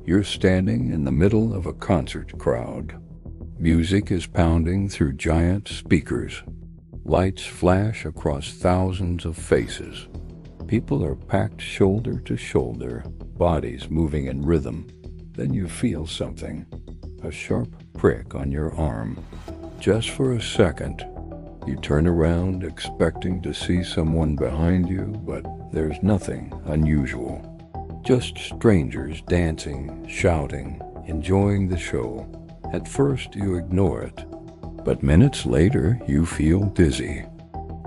You're standing in the middle of a concert crowd. Music is pounding through giant speakers. Lights flash across thousands of faces. People are packed shoulder to shoulder, bodies moving in rhythm. Then you feel something, a sharp prick on your arm. Just for a second, you turn around expecting to see someone behind you, but there's nothing unusual. Just strangers dancing, shouting, enjoying the show. At first you ignore it, but minutes later you feel dizzy.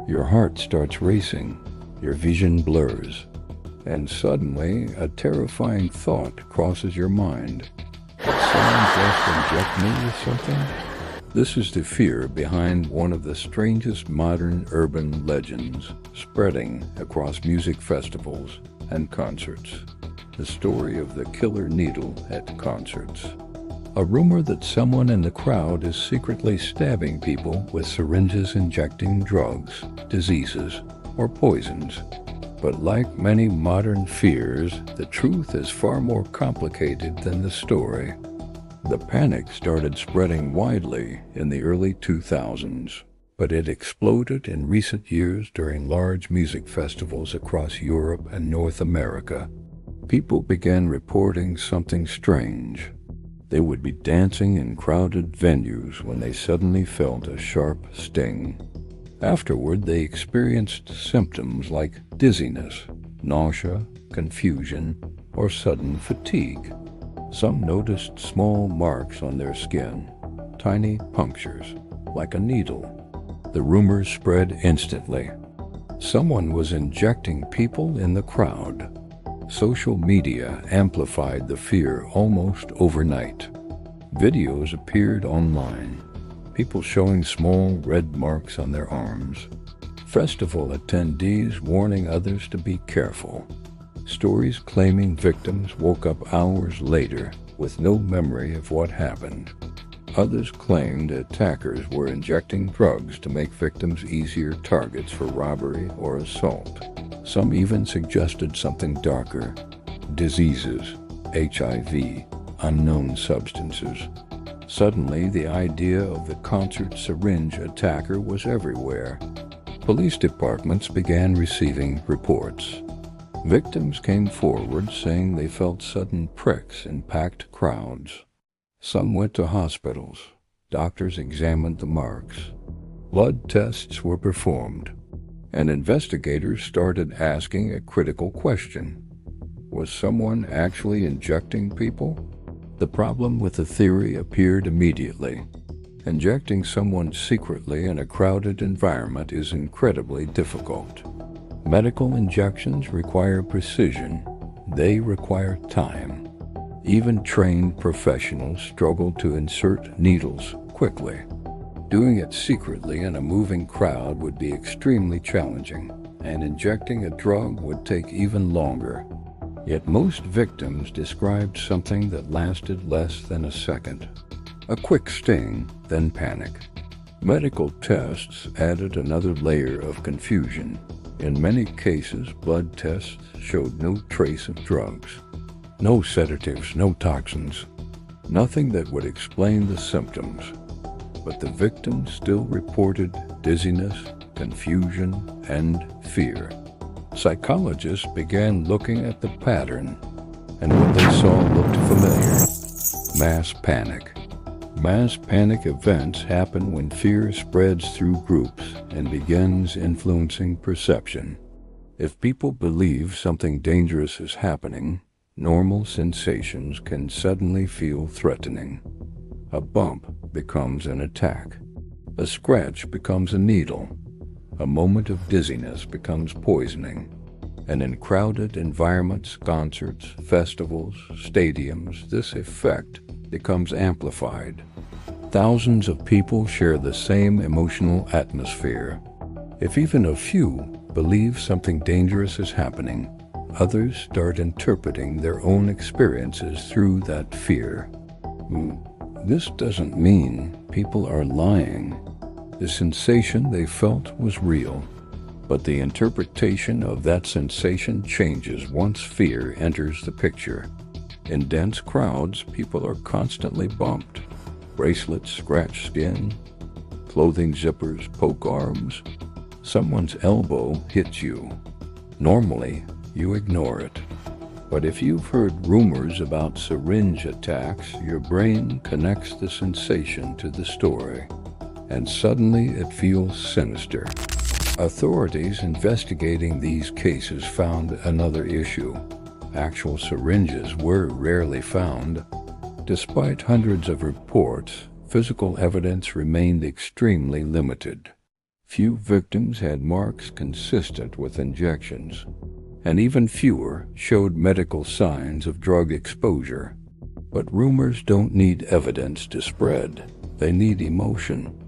Your heart starts racing, your vision blurs, and suddenly a terrifying thought crosses your mind. Did someone just inject me with something? This is the fear behind one of the strangest modern urban legends spreading across music festivals and concerts. The story of the killer needle at concerts. A rumor that someone in the crowd is secretly stabbing people with syringes injecting drugs, diseases, or poisons. But like many modern fears, the truth is far more complicated than the story. The panic started spreading widely in the early 2000s, but it exploded in recent years during large music festivals across Europe and North America. People began reporting something strange. They would be dancing in crowded venues when they suddenly felt a sharp sting. Afterward, they experienced symptoms like dizziness, nausea, confusion, or sudden fatigue. Some noticed small marks on their skin, tiny punctures, like a needle. The rumors spread instantly. Someone was injecting people in the crowd. Social media amplified the fear almost overnight. Videos appeared online, people showing small red marks on their arms. Festival attendees warning others to be careful. Stories claiming victims woke up hours later with no memory of what happened. Others claimed attackers were injecting drugs to make victims easier targets for robbery or assault. Some even suggested something darker: diseases, HIV, unknown substances. Suddenly, the idea of the concert syringe attacker was everywhere. Police departments began receiving reports. Victims came forward saying they felt sudden pricks in packed crowds. Some went to hospitals. Doctors examined the marks. Blood tests were performed, and investigators started asking a critical question. Was someone actually injecting people? The problem with the theory appeared immediately. Injecting someone secretly in a crowded environment is incredibly difficult. Medical injections require precision. They require time. Even trained professionals struggle to insert needles quickly. Doing it secretly in a moving crowd would be extremely challenging, and injecting a drug would take even longer. Yet most victims described something that lasted less than a second. A quick sting, then panic. Medical tests added another layer of confusion. In many cases, blood tests showed no trace of drugs. No sedatives, no toxins. Nothing that would explain the symptoms. But the victims still reported dizziness, confusion, and fear. Psychologists began looking at the pattern, and what they saw looked familiar. Mass panic. Mass panic events happen when fear spreads through groups and begins influencing perception. If people believe something dangerous is happening, normal sensations can suddenly feel threatening. A bump becomes an attack. A scratch becomes a needle. A moment of dizziness becomes poisoning. And in crowded environments, concerts, festivals, stadiums, this effect becomes amplified. Thousands of people share the same emotional atmosphere. If even a few believe something dangerous is happening, others start interpreting their own experiences through that fear. This doesn't mean people are lying. The sensation they felt was real, but the interpretation of that sensation changes once fear enters the picture. In dense crowds, people are constantly bumped. Bracelets scratch skin, clothing zippers poke arms. Someone's elbow hits you. Normally, you ignore it. But if you've heard rumors about syringe attacks, your brain connects the sensation to the story, and suddenly it feels sinister. Authorities investigating these cases found another issue. Actual syringes were rarely found. Despite hundreds of reports, physical evidence remained extremely limited. Few victims had marks consistent with injections, and even fewer showed medical signs of drug exposure. But rumors don't need evidence to spread. They need emotion.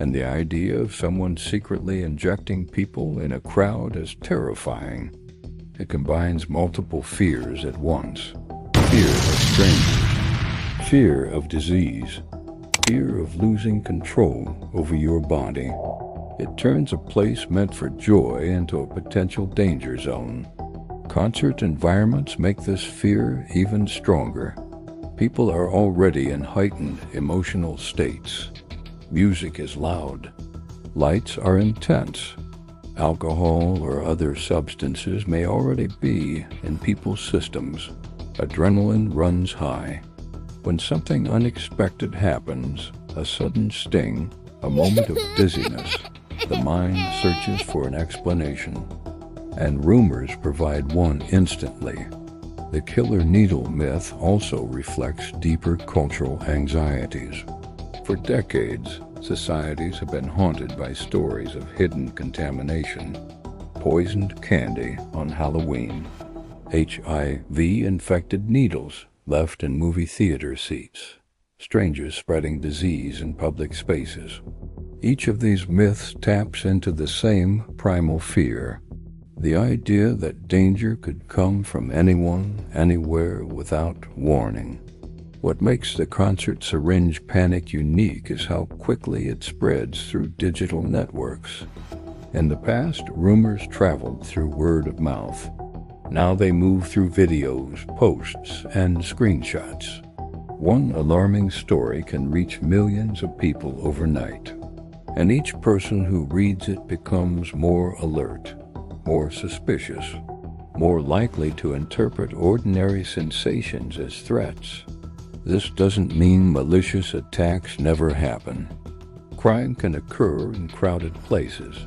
And the idea of someone secretly injecting people in a crowd is terrifying. It combines multiple fears at once. Fear of strangers, fear of disease, fear of losing control over your body. It turns a place meant for joy into a potential danger zone. Concert environments make this fear even stronger. People are already in heightened emotional states. Music is loud. Lights are intense. Alcohol or other substances may already be in people's systems. Adrenaline runs high. When something unexpected happens, a sudden sting, a moment of dizziness, the mind searches for an explanation. And rumors provide one instantly. The killer needle myth also reflects deeper cultural anxieties. For decades, societies have been haunted by stories of hidden contamination, poisoned candy on Halloween, HIV-infected needles left in movie theater seats, strangers spreading disease in public spaces. Each of these myths taps into the same primal fear, the idea that danger could come from anyone, anywhere, without warning. What makes the concert syringe panic unique is how quickly it spreads through digital networks. In the past, rumors traveled through word of mouth. Now they move through videos, posts, and screenshots. One alarming story can reach millions of people overnight, and each person who reads it becomes more alert, more suspicious, more likely to interpret ordinary sensations as threats. This doesn't mean malicious attacks never happen. Crime can occur in crowded places,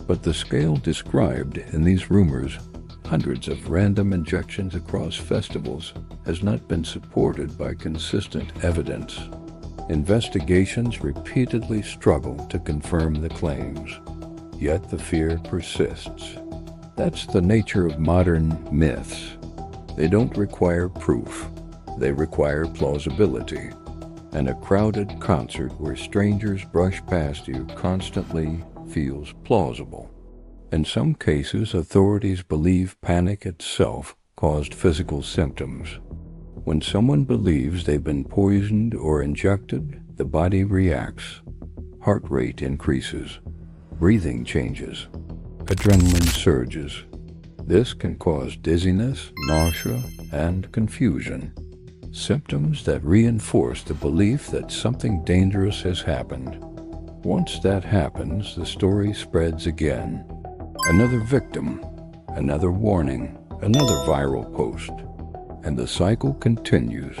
but the scale described in these rumors, hundreds of random injections across festivals, has not been supported by consistent evidence. Investigations repeatedly struggle to confirm the claims, yet the fear persists. That's the nature of modern myths. They don't require proof. They require plausibility. And a crowded concert where strangers brush past you constantly feels plausible. In some cases, authorities believe panic itself caused physical symptoms. When someone believes they've been poisoned or injected, the body reacts. Heart rate increases. Breathing changes. Adrenaline surges. This can cause dizziness, nausea, and confusion. Symptoms that reinforce the belief that something dangerous has happened. Once that happens, the story spreads again. Another victim, another warning, another viral post, and the cycle continues.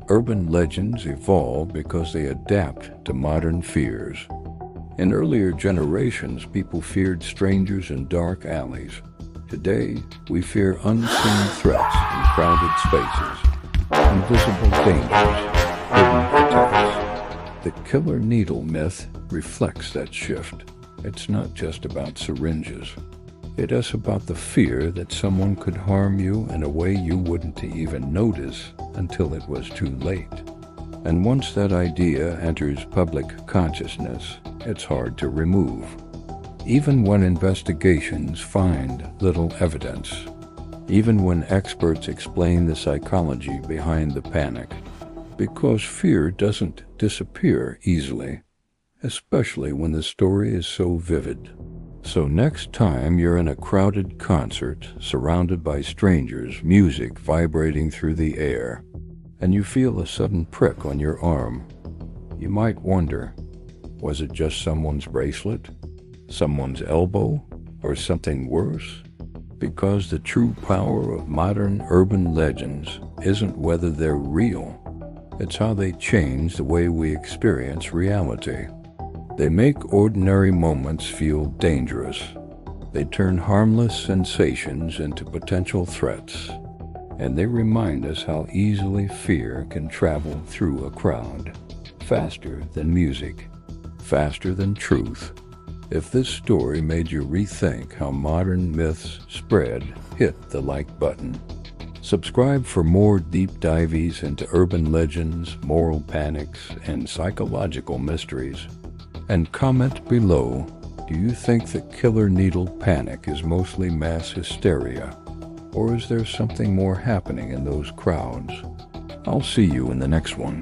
Urban legends evolve because they adapt to modern fears. In earlier generations, people feared strangers in dark alleys. Today, we fear unseen threats in crowded spaces. Invisible dangers, hidden attacks. The killer needle myth reflects that shift. It's not just about syringes. It is about the fear that someone could harm you in a way you wouldn't even notice until it was too late. And once that idea enters public consciousness, it's hard to remove. Even when investigations find little evidence, even when experts explain the psychology behind the panic, because fear doesn't disappear easily, especially when the story is so vivid. So next time you're in a crowded concert, surrounded by strangers, music vibrating through the air, and you feel a sudden prick on your arm. You might wonder, was it just someone's bracelet, someone's elbow, or something worse? Because the true power of modern urban legends isn't whether they're real, it's how they change the way we experience reality. They make ordinary moments feel dangerous. They turn harmless sensations into potential threats. And they remind us how easily fear can travel through a crowd. Faster than music. Faster than truth. If this story made you rethink how modern myths spread, hit the like button. Subscribe for more deep dives into urban legends, moral panics, and psychological mysteries. And comment below, do you think the killer needle panic is mostly mass hysteria? Or is there something more happening in those crowds? I'll see you in the next one.